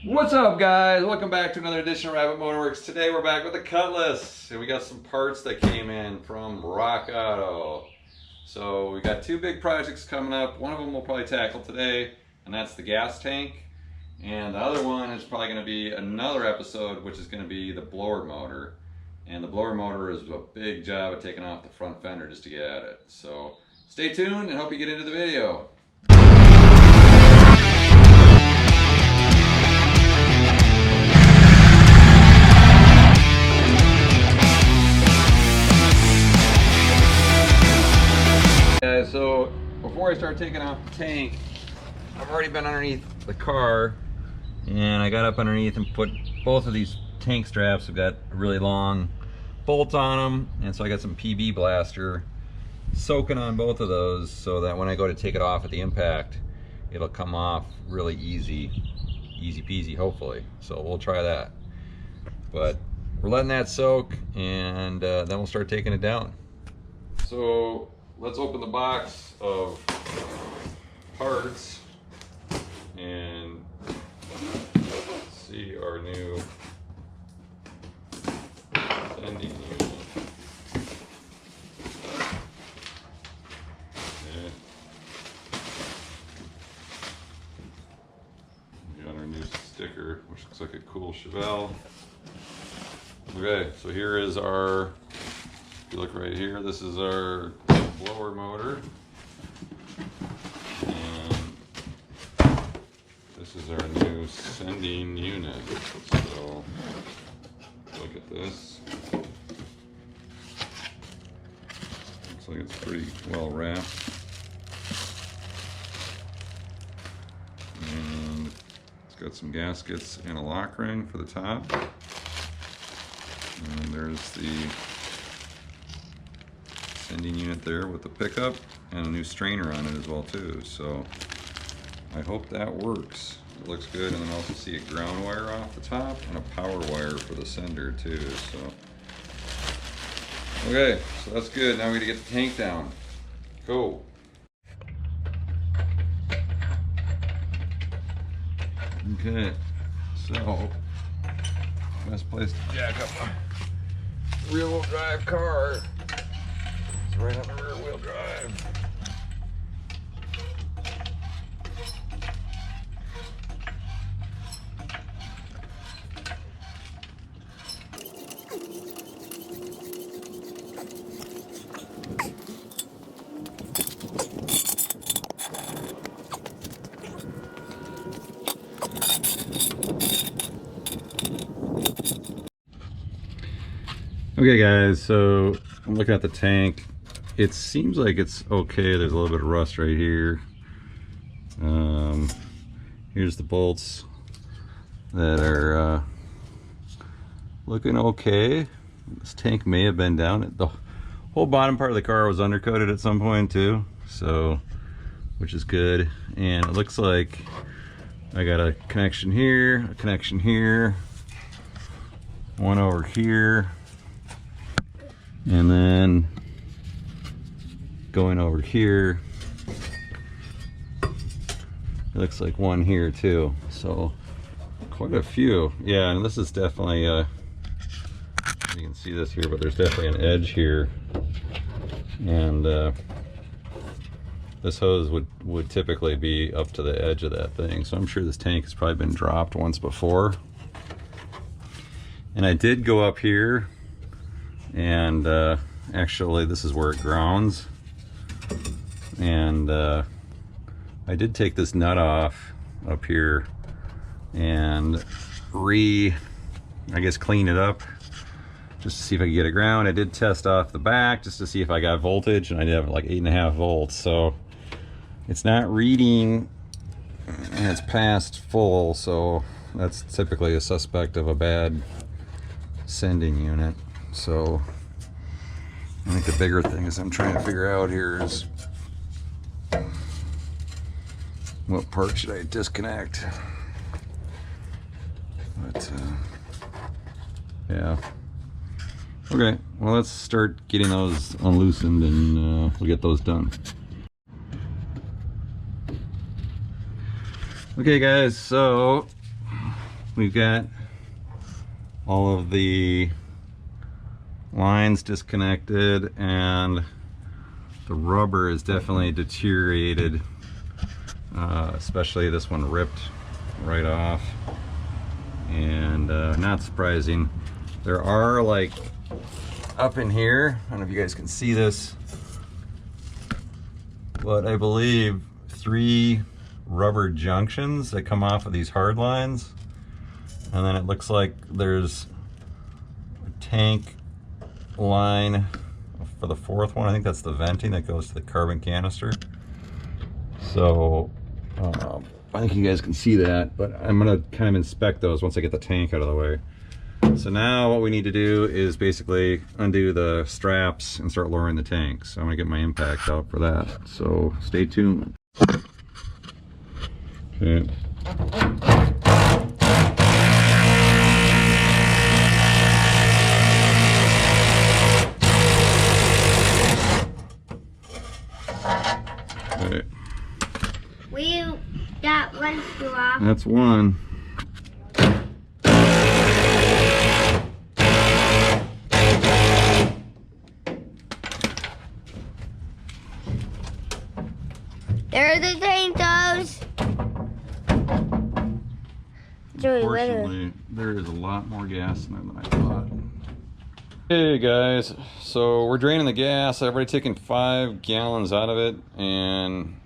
What's up, guys? Welcome back to another edition of Rabbit Motorworks. Today we're back with the Cutlass, and we got some parts that came in from RockAuto. So we got two big projects coming up. One of them we'll probably tackle today, and that's the gas tank. And the other one is probably going to be another episode, which is going to be the blower motor. And the blower motor is a big job of taking off the front fender just to get at it. So stay tuned and hope you get into the video. So before I start taking off the tank, I've already been underneath the car, and I got up underneath and put both of these tank straps. Have got really long bolts on them, and so I got some PB blaster soaking on both of those so that when I go to take it off at the impact, it'll come off really easy peasy, hopefully. So we'll try that, but we're letting that soak, and then we'll start taking it down. So let's open the box of parts and see our new sending unit. Okay. We got our new sticker, which looks like a cool Chevelle. Okay, so here is our, if you look right here, this is our blower motor, and this is our new sending unit. So look at this. Looks like it's pretty well wrapped, and it's got some gaskets and a lock ring for the top, and there's the sending unit there with the pickup and a new strainer on it as well too. So I hope that works. It looks good. And then I also see a ground wire off the top and a power wire for the sender too. So okay, so that's good. Now we gotta get the tank down. Cool. Okay, so best place to jack up a rear-wheel drive car. Right on the rear wheel drive. Okay guys, so I'm looking at the tank. It seems like it's okay. There's a little bit of rust right here. Here's the bolts that are looking okay. This tank may have been down. The whole bottom part of the car was undercoated at some point too, so which is good. And it looks like I got a connection here, a connection here, one over here, and then going over here, it looks like one here too. So quite a few. Yeah, and this is definitely you can see this here, but there's definitely an edge here, and this hose would typically be up to the edge of that thing. So I'm sure this tank has probably been dropped once before. And I did go up here, and actually this is where it grounds. And I did take this nut off up here and I guess clean it up just to see if I could get it ground. I did test off the back just to see if I got voltage, and I did have like 8.5 volts. So it's not reading, and it's past full, so that's typically a suspect of a bad sending unit. So I think the bigger thing is I'm trying to figure out here is what part should I disconnect. But yeah, okay, well let's start getting those unloosened, and we'll get those done. Okay guys, so we've got all of the lines disconnected, and the rubber is definitely deteriorated, especially this one ripped right off. And not surprising, there are, like, up in here, I don't know if you guys can see this, but I believe 3 rubber junctions that come off of these hard lines, and then it looks like there's a tank line for the 4th one. I think that's the venting that goes to the carbon canister. So I think you guys can see that, but I'm gonna kind of inspect those once I get the tank out of the way. So now what we need to do is basically undo the straps and start lowering the tank. So I'm gonna get my impact out for that. So stay tuned. Okay. Okay. We got one screw off. That's one. There's the tank toes. Unfortunately, there is a lot more gas in there than I thought. Hey guys, so we're draining the gas. I've already taken 5 gallons out of it and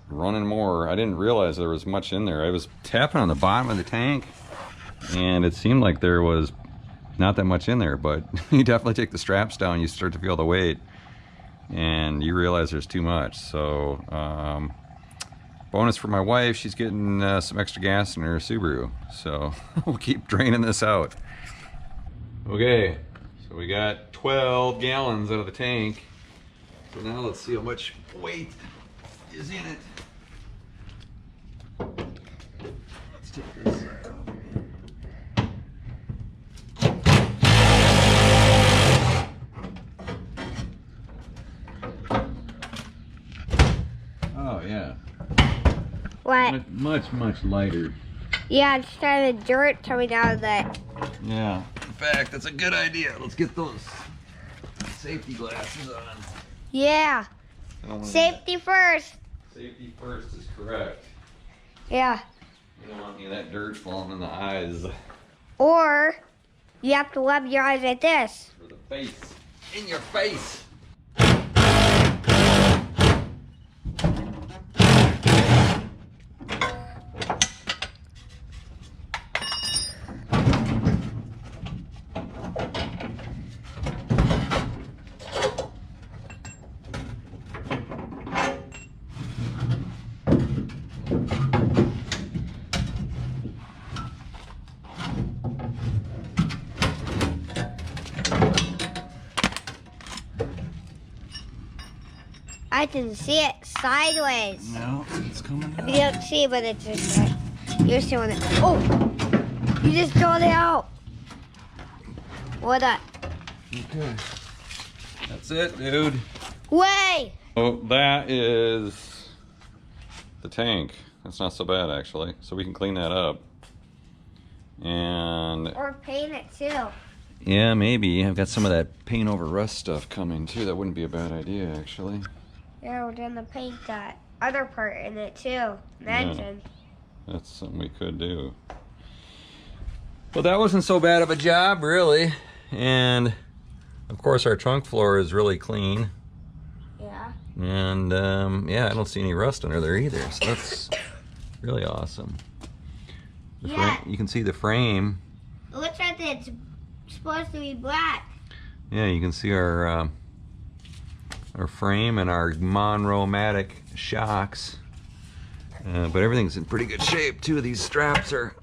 running more. I didn't realize there was much in there. I was tapping on the bottom of the tank and it seemed like there was not that much in there, but you definitely take the straps down, you start to feel the weight and you realize there's too much. So bonus for my wife, she's getting some extra gas in her Subaru, so we'll keep draining this out. Okay, so we got 12 gallons out of the tank. So now let's see how much weight is in it. Let's take this side off. Oh yeah. What? Much lighter. Yeah, it's kind of dirt coming out of that. Yeah. In fact, that's a good idea. Let's get those safety glasses on. Yeah. Safety first. Safety first is correct. Yeah. You don't want any of that dirt falling in the eyes. Or you have to rub your eyes like this. Or the face. In your face. I can see it sideways. No, it's coming out. You don't see, but it's just like, you're showing it. Oh, you just got it out. What up? Okay. That's it, dude. Way. Oh, that is the tank. That's not so bad, actually. So we can clean that up. And Or paint it too. yeah, maybe. I've got some of that paint over rust stuff coming too. That wouldn't be a bad idea, actually. Yeah, we're gonna paint that other part in it too. Mention. Yeah, that's something we could do. Well, that wasn't so bad of a job, really. And of course, our trunk floor is really clean. Yeah. And yeah, I don't see any rust under there either. So that's really awesome. Yeah. You can see the frame. It looks like it's supposed to be black. Yeah, you can see our frame and our Monroe-matic shocks. But everything's in pretty good shape too. These straps are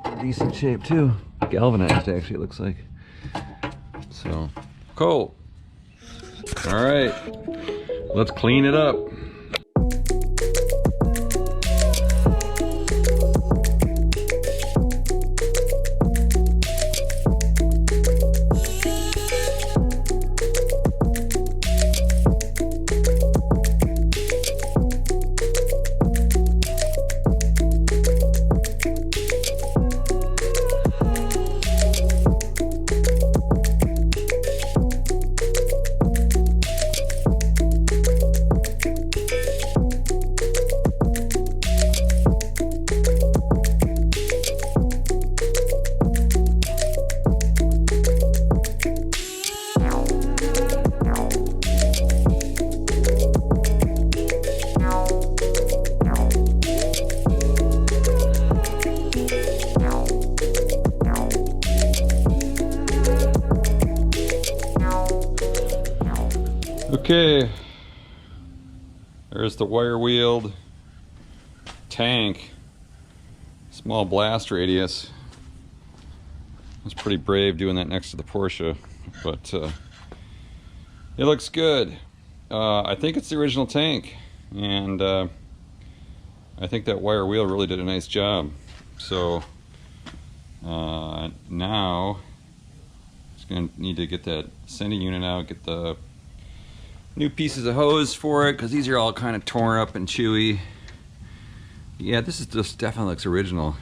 in decent shape too. Galvanized, actually, it looks like. So, cool. All right, let's clean it up. Okay, there's the wire-wheeled tank. Small blast radius. It's pretty brave doing that next to the Porsche, but it looks good. I think it's the original tank, and I think that wire wheel really did a nice job. So now just gonna need to get that sending unit out, get the new pieces of hose for it, because these are all kind of torn up and chewy. Yeah, this is just definitely looks original.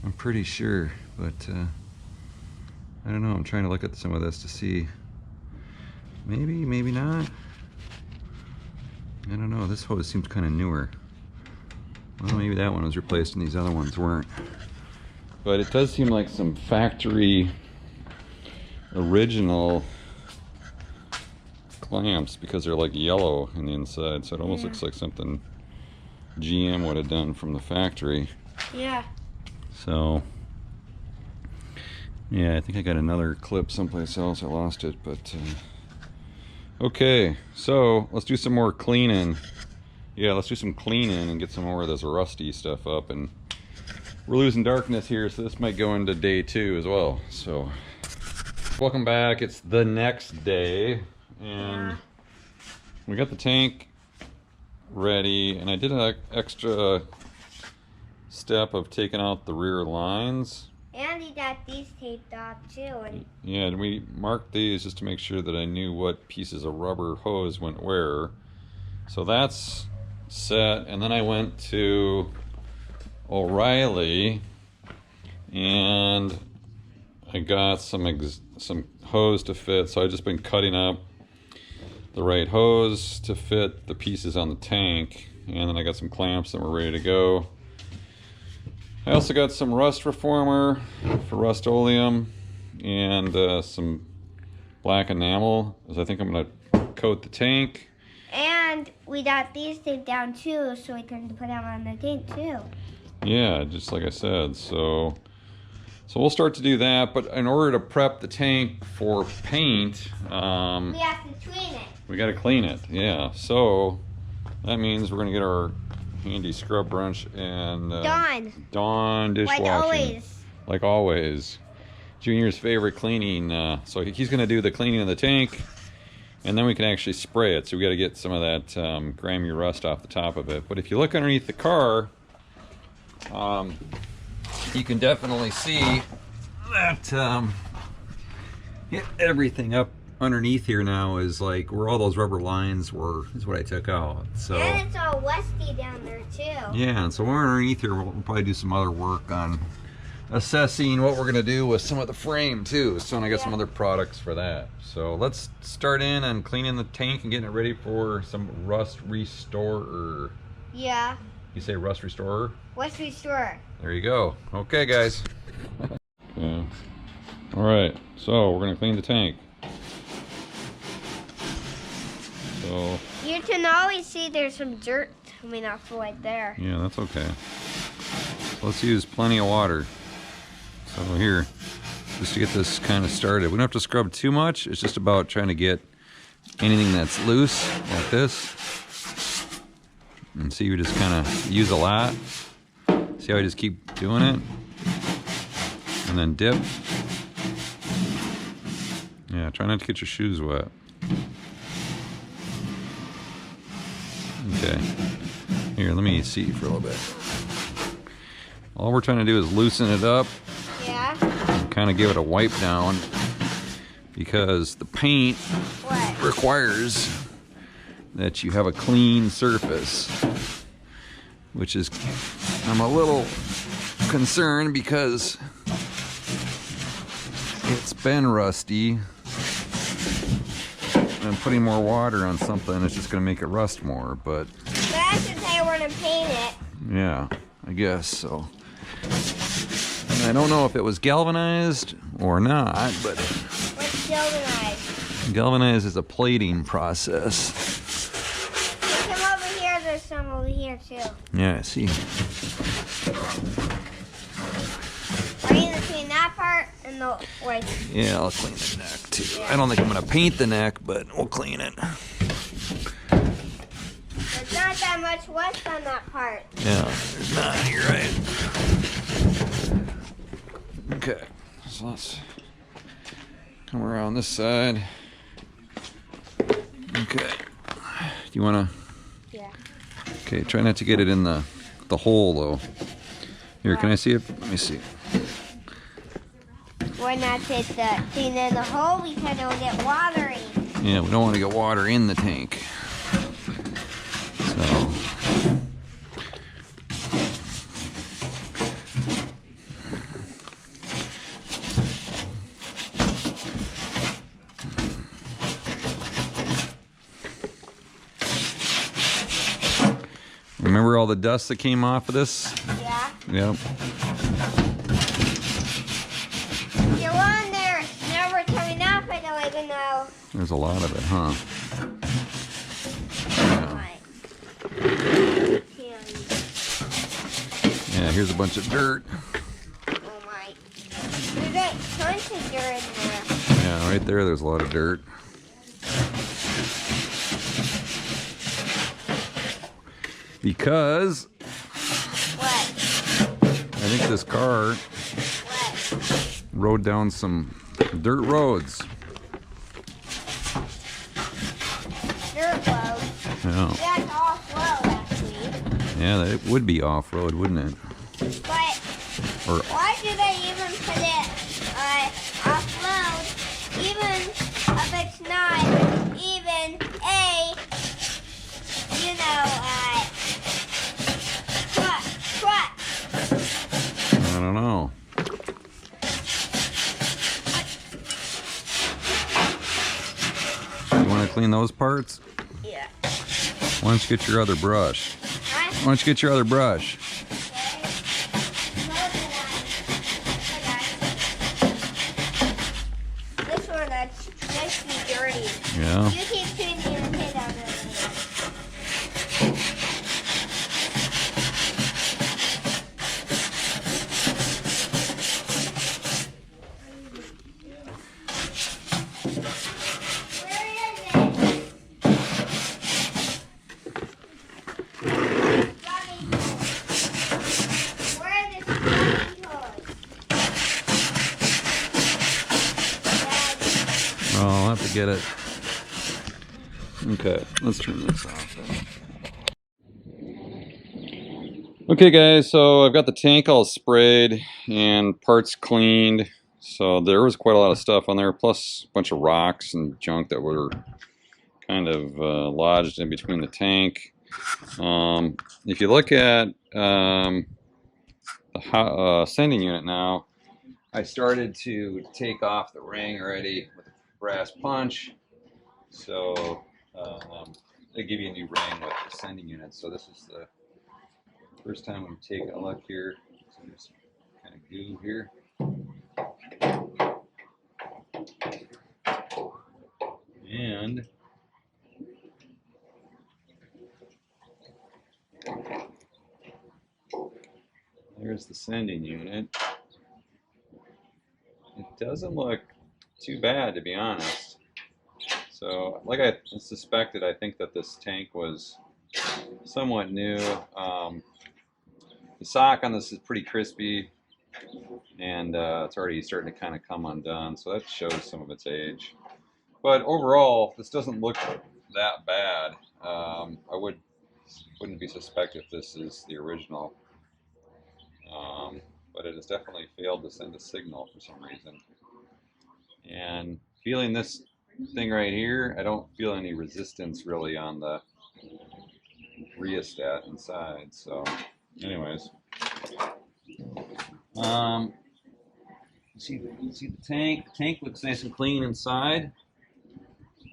I'm pretty sure, but I don't know. I'm trying to look at some of this to see. Maybe, maybe not. I don't know. This hose seems kind of newer. Well, maybe that one was replaced and these other ones weren't. But it does seem like some factory original clamps, because they're like yellow on the inside, so it almost looks like something GM would have done from the factory. Yeah. So yeah, I think I got another clip someplace else. I lost it, but okay, so let's do some more cleaning. Yeah, let's do some cleaning and get some more of this rusty stuff up. And we're losing darkness here, so this might go into day 2 as well. So welcome back. It's the next day, and we got the tank ready, and I did an extra step of taking out the rear lines. And you got these taped off too. And yeah, and we marked these just to make sure that I knew what pieces of rubber hose went where. So that's set, and then I went to O'Reilly and I got some hose to fit. So I've just been cutting up the right hose to fit the pieces on the tank, and then I got some clamps that were ready to go. I also got some rust reformer for Rust-Oleum and some black enamel, as I think I'm going to coat the tank. And we got these taped down too, so we can put them on the tank too. Yeah, just like I said. So we'll start to do that, but in order to prep the tank for paint, we have to clean it. We got to clean it, yeah. So that means we're going to get our handy scrub brush and Dawn dishwashing. Like always. Like always. Junior's favorite cleaning. So he's going to do the cleaning of the tank, and then we can actually spray it. So we got to get some of that grimy rust off the top of it. But if you look underneath the car, you can definitely see that everything up underneath here now is like where all those rubber lines were, is what I took out. So and it's all rusty down there too. Yeah, and so we're underneath here. We'll probably do some other work on assessing what we're gonna do with some of the frame too. So I got some other products for that. So let's start in and cleaning the tank and getting it ready for some rust restorer. Yeah. You say rust restorer? Rust restorer. There you go. Okay, guys. Okay. All right. So we're gonna clean the tank. So you can always see there's some dirt coming off right there. Yeah, that's okay. Let's use plenty of water. So here, just to get this kind of started. We don't have to scrub too much. It's just about trying to get anything that's loose like this. And see, we just kind of use a lot. See how I just keep doing it? And then dip. Yeah, try not to get your shoes wet. Okay, here, let me see for a little bit. All we're trying to do is loosen it up. Yeah. And kind of give it a wipe down, because the paint requires that you have a clean surface, which is, I'm a little concerned because it's been rusty. And putting more water on something is just going to make it rust more, but that's just how we're going to paint it. Yeah, I guess so. And I don't know if it was galvanized or not, but what's galvanized? Galvanized is a plating process. Come over here, there's some over here too. Yeah, I see. Are you going to clean that part And the like. Yeah, I'll clean the neck too. I don't think I'm gonna paint the neck, but we'll clean it. There's not that much rust on that part. Yeah, there's not. You're right. Okay, so let's come around this side. Okay. Do you wanna? Yeah. Okay, try not to get it in the hole though. Here, can I see it? Let me see. Why not put the thing in the hole because it'll get watery. Yeah, we don't want to get water in the tank. So. Remember all the dust that came off of this? Yeah. Yep. You're on there. Never turning off. I don't even know. There's a lot of it, huh? Yeah, here's a bunch of dirt. Oh my. There's a bunch of dirt in there. Yeah, right there, there's a lot of dirt. Because What? I think this car What? rode down some dirt roads. Dirt road. Yeah, That's off-road, actually. yeah, it would be off-road, wouldn't it? But Or why do they even put it off-road, even if it's not even a, you know, truck? I don't know. You want to clean those parts? Yeah. Why don't you get your other brush? Huh? Why don't you get your other brush? This one that's nicely dirty. Yeah. You keep tuning your head out of it. Where is it? Scrubbing hose. Where are the scrubbing hose? Dad, Oh, I'll have to get it. Okay, let's turn this off then. Okay guys, so I've got the tank all sprayed and parts cleaned. So there was quite a lot of stuff on there, plus a bunch of rocks and junk that were kind of lodged in between the tank. If you look at the sending unit now, I started to take off the ring already with a brass punch. So they give you a new ring with the sending unit. So this is the first time I'm taking a look here. So there's some kind of goo here. And there's the sending unit. It doesn't look too bad, to be honest. So, like I suspected, I think that this tank was somewhat new. The sock on this is pretty crispy, and it's already starting to kind of come undone, so that shows some of its age. But overall, this doesn't look that bad. I wouldn't be suspected if this is the original, but it has definitely failed to send a signal for some reason. And feeling this thing right here, I don't feel any resistance really on the rheostat inside. So anyways, see the tank. The tank looks nice and clean inside.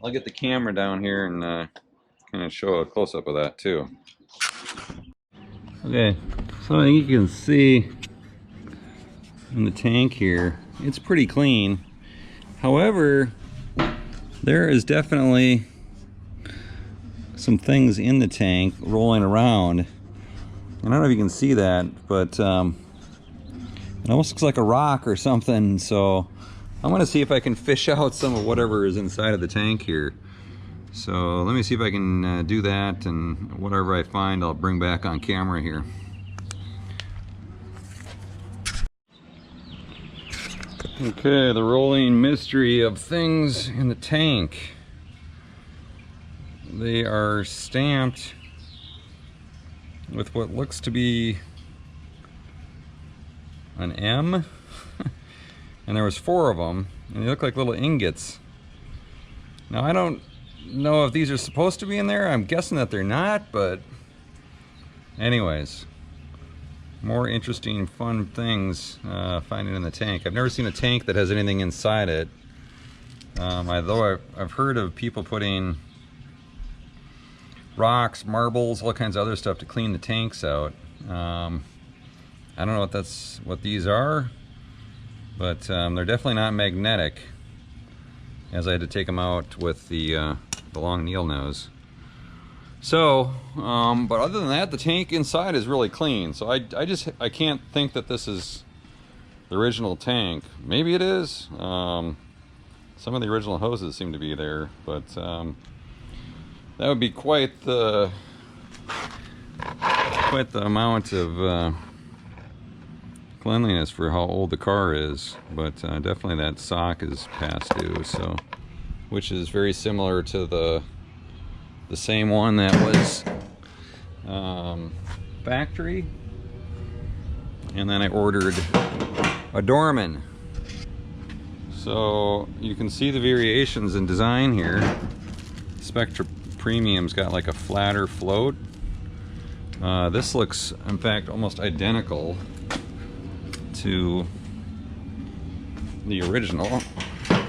I'll get the camera down here and kind of show a close-up of that too. Okay, so I think you can see in the tank here, it's pretty clean. However, there is definitely some things in the tank rolling around. And I don't know if you can see that, but It almost looks like a rock or something, so I'm gonna see if I can fish out some of whatever is inside of the tank here. So let me see if I can do that, and whatever I find I'll bring back on camera here. Okay, the rolling mystery of things in the tank. They are stamped with what looks to be an M. And there was 4 of them, and they look like little ingots. Now I don't know if these are supposed to be in there. I'm guessing that they're not, but anyways, more interesting, fun things finding in the tank. I've never seen a tank that has anything inside it. Although I've heard of people putting rocks, marbles, all kinds of other stuff to clean the tanks out. I don't know what these are, but they're definitely not magnetic, as I had to take them out with the long needle nose. So, but other than that, the tank inside is really clean. So I can't think that this is the original tank. Maybe it is. Some of the original hoses seem to be there, but that would be quite the amount of cleanliness for how old the car is. But definitely that sock is past due, so, which is very similar to the same one that was factory. And then I ordered a Dorman. So you can see the variations in design here. Spectra Premium's got like a flatter float. This looks, in fact, almost identical to the original,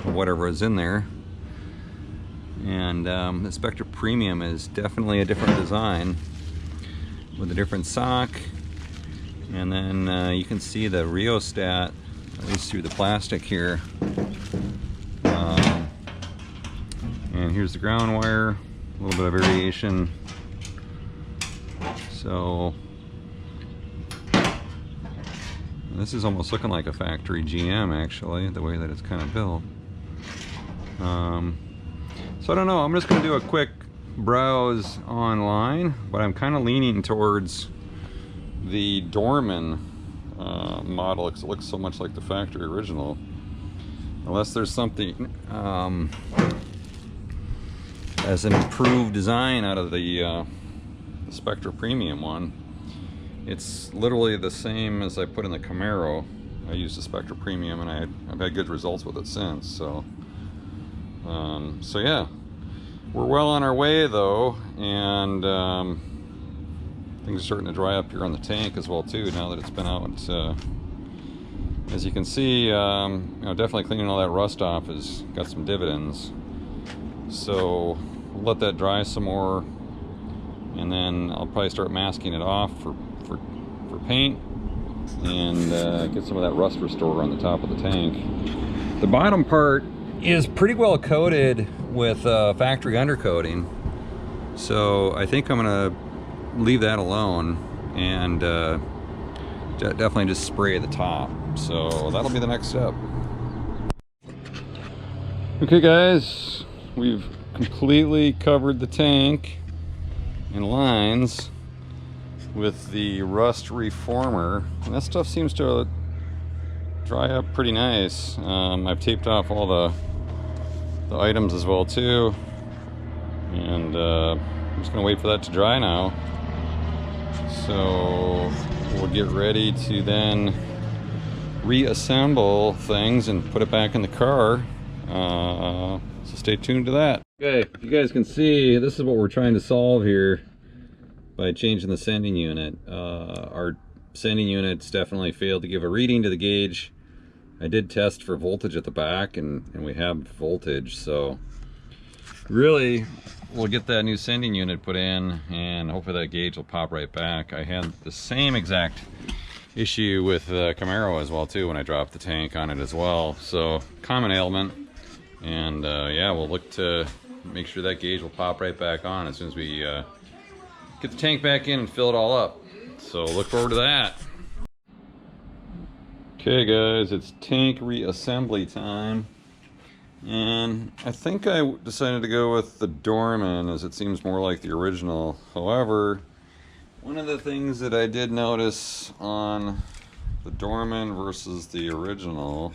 whatever is in there. And the Spectra Premium is definitely a different design with a different sock. And then you can see the rheostat, at least through the plastic here. And here's the ground wire, a little bit of variation. So this is almost looking like a factory GM, actually, the way that it's kind of built. So I don't know, I'm just going to do a quick browse online, but I'm kind of leaning towards the Dorman model, because it looks so much like the factory original. Unless there's something as an improved design out of the Spectra Premium one. It's literally the same as I put in the Camaro. I used the Spectra Premium, and I've had good results with it since. So yeah, we're well on our way though, and things are starting to dry up here on the tank as well too, now that it's been out. As you can see, you know, definitely cleaning all that rust off has got some dividends. So we'll let that dry some more, and then I'll probably start masking it off for paint, and get some of that rust restorer on the top of the tank. The bottom part is pretty well coated with factory undercoating, so I think I'm gonna leave that alone and definitely just spray the top. So that'll be the next step. Okay guys, we've completely covered the tank in lines with the Rust Reformer, and that stuff seems to dry up pretty nice. I've taped off all the items as well too, and I'm just gonna wait for that to dry now. So we'll get ready to then reassemble things and put it back in the car. So stay tuned to that. Okay, you guys can see this is what we're trying to solve here by changing the sending unit. Our sending unit's definitely failed to give a reading to the gauge. I did test for voltage at the back, and we have voltage, so really we'll get that new sending unit put in, and hopefully that gauge will pop right back. I had the same exact issue with the Camaro as well too when I dropped the tank on it as well. So common ailment, and yeah, we'll look to make sure that gauge will pop right back on as soon as we get the tank back in and fill it all up. So look forward to that. Okay guys, it's tank reassembly time. And I think I decided to go with the Dorman as it seems more like the original. However, one of the things that I did notice on the Dorman versus the original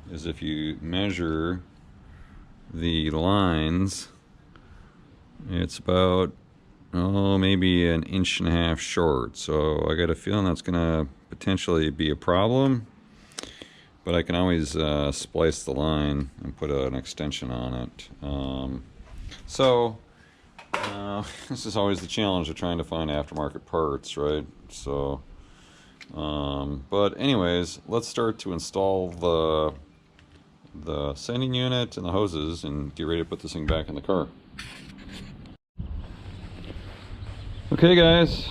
is if you measure the lines, it's about, oh, maybe an inch and a half short. So I got a feeling that's gonna potentially be a problem, but I can always splice the line and put an extension on it. This is always the challenge of trying to find aftermarket parts, right? So but anyways, let's start to install the sending unit and the hoses and get ready to put this thing back in the car. Okay guys,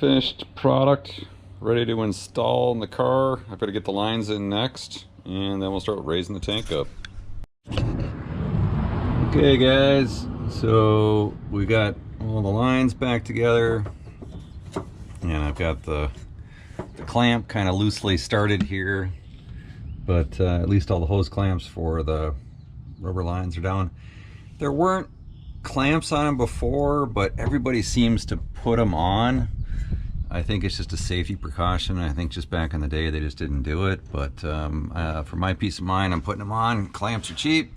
finished product, ready to install in the car. I've got to get the lines in next, and then we'll start raising the tank up. Okay guys, so we got all the lines back together, and I've got the clamp kind of loosely started here, but at least all the hose clamps for the rubber lines are down. There weren't clamps on them before, but everybody seems to put them on. I think it's just a safety precaution. I think just back in the day they just didn't do it, but for my peace of mind, I'm putting them on. Clamps are cheap.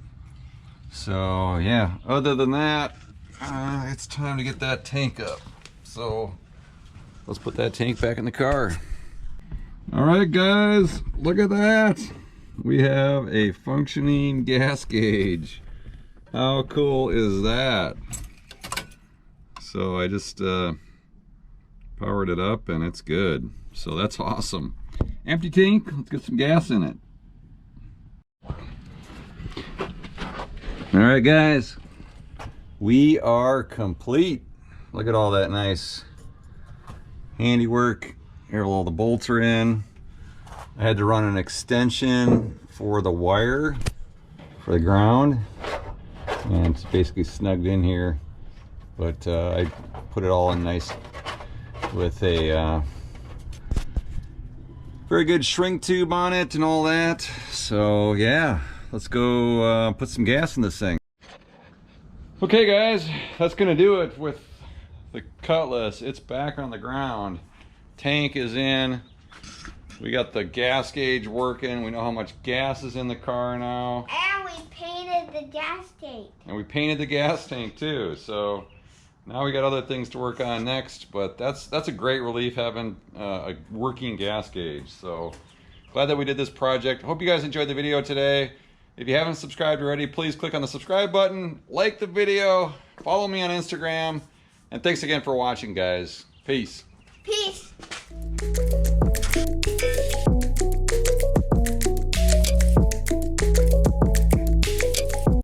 So yeah, other than that, it's time to get that tank up. So let's put that tank back in the car. All right guys, look at that. We have a functioning gas gauge. How cool is that? So I just powered it up and it's good. So that's awesome. Empty tank, let's get some gas in it. All right guys, we are complete. Look at all that nice handiwork. Here, all the bolts are in. I had to run an extension for the wire for the ground, and it's basically snugged in here, but I put it all in nice with a very good shrink tube on it and all that. So yeah, let's go put some gas in this thing. Okay guys, that's gonna do it with the Cutlass. It's back on the ground. Tank is in. We got the gas gauge working. We know how much gas is in the car now. And we painted the gas tank. And we painted the gas tank too. So now we got other things to work on next, but that's a great relief having a working gas gauge. So glad that we did this project. Hope you guys enjoyed the video today. If you haven't subscribed already, please click on the subscribe button, like the video, follow me on Instagram, and thanks again for watching, guys. Peace. Peace.